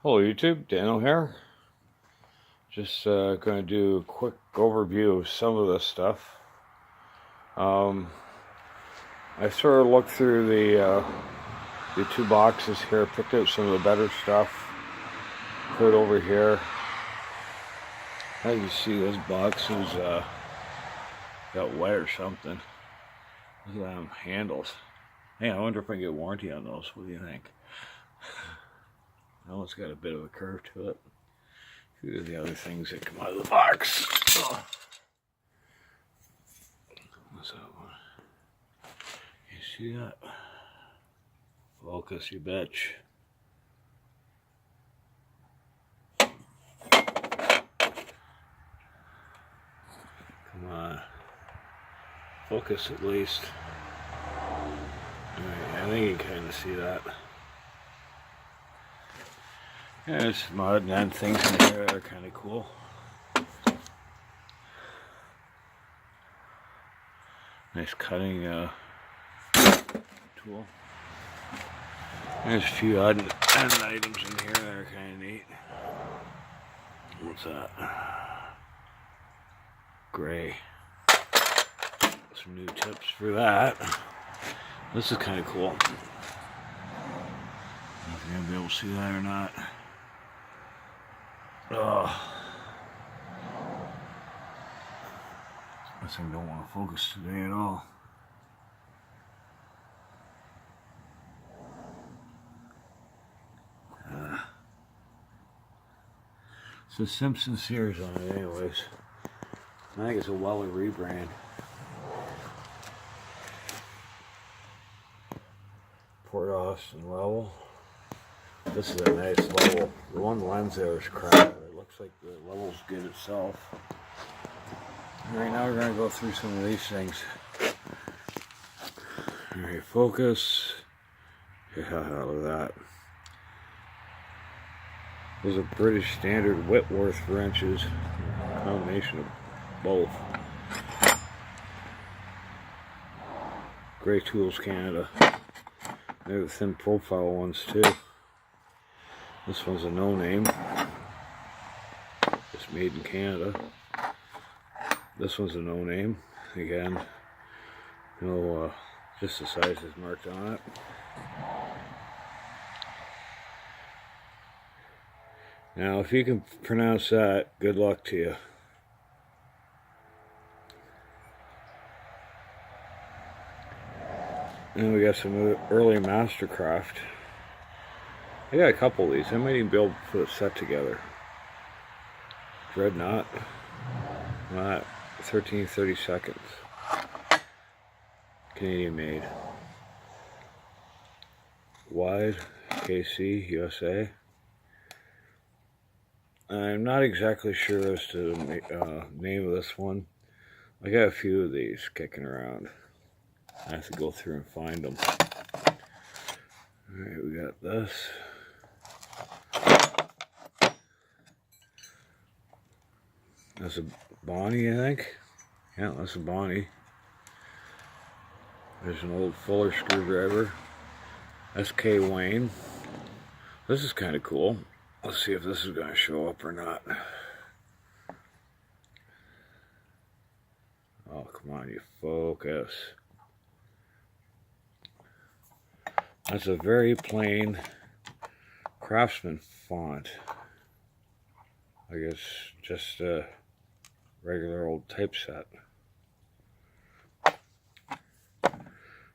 Hello YouTube, Daniel here. Just going to do a quick overview of some of this stuff. I sort of looked through the two boxes here, picked out some of the better stuff, put it over here. As you see, this box is got wet or something. Look at them handles. Hey, I wonder if I can get warranty on those. What do you think? Well, it's got a bit of a curve to it. Few of the other things that come out of the box. Oh. What's that one? You see that? Focus, you bitch. Come on. Focus at least. Alright, I think you can kind of see that. Yeah, there's mud and things in here that are kind of cool. Nice cutting tool. There's a few odd items in here that are kind of neat. What's that? Gray. Some new tips for that. This is kind of cool. I don't know if you're going to be able to see that or not. Oh. This thing don't want to focus today at all. It's a Simpson series on it anyways. I think it's a Weller rebrand. Port Austin level. This is a nice level. The one lens there is crap. It looks like the level's good itself. Right now we're going to go through some of these things. Alright, focus. Yeah, look at that. Those are British Standard Whitworth wrenches. A combination of both. Gray Tools Canada. They're the thin profile ones too. This one's a no-name. It's made in Canada. This one's a no-name. Again, no, just the size is marked on it. Now, if you can pronounce that, good luck to you. And we got some early Mastercraft. I got a couple of these. I might even be able to put a set together. Dreadnought. Not 13/32. Canadian made. Wide. KC USA. I'm not exactly sure as to the name of this one. I got a few of these kicking around. I have to go through and find them. Alright, we got this. That's a Bonnie, I think. Yeah, that's a Bonnie. There's an old Fuller screwdriver. SK Wayne. This is kind of cool. Let's see if this is going to show up or not. Oh, come on, you focus. That's a very plain Craftsman font. I guess just a regular old typeset.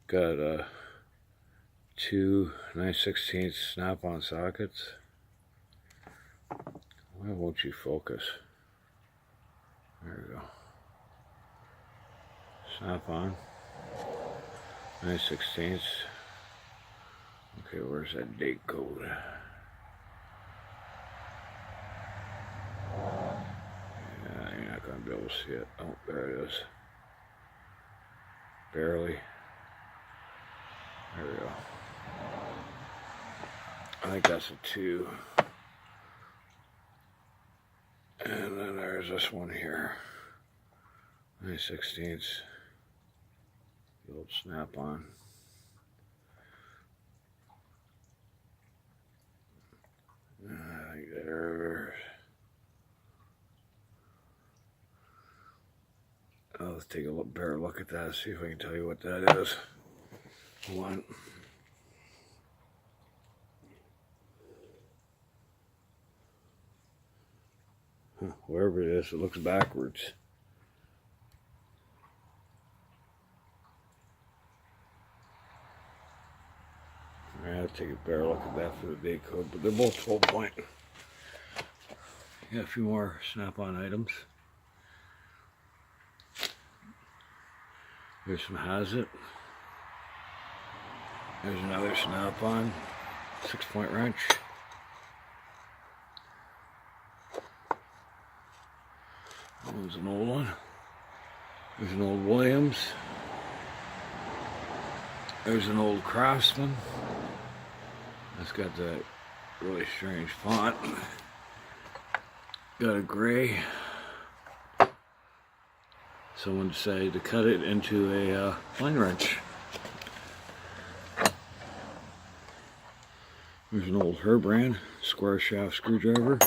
Got two 9/16 snap-on sockets. Why won't you focus? There we go. Snap-on. 9/16. Okay, where's that date code? Yeah, you're not going to be able to see it. Oh, there it is. Barely. There we go. I think that's a 2. And then there's this one here. 9/16. The old snap-on. Let's take a better look at that, see if I can tell you what that is. Hold on. Wherever it is, it looks backwards. I have to take a better look at that for the date code, but they're both 12 point. Got a few more snap-on items. Here's some hazet. There's another snap-on 6-point wrench. That one's an old one. There's an old Williams. There's an old Craftsman. That's got that really strange font. Got a gray. Someone decided to cut it into a line wrench. There's an old herbrand square shaft screwdriver.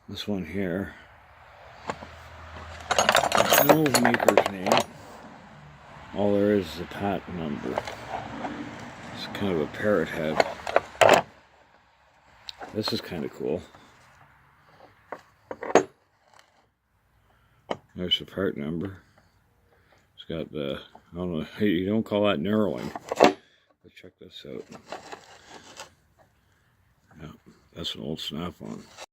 This one here, there's no maker's name. All there is a patent number. It's kind of a parrot head. This is kind of cool. There's the part number. It's got the, I don't know, you don't call that narrowing. But check this out. Yeah, that's an old snap-on.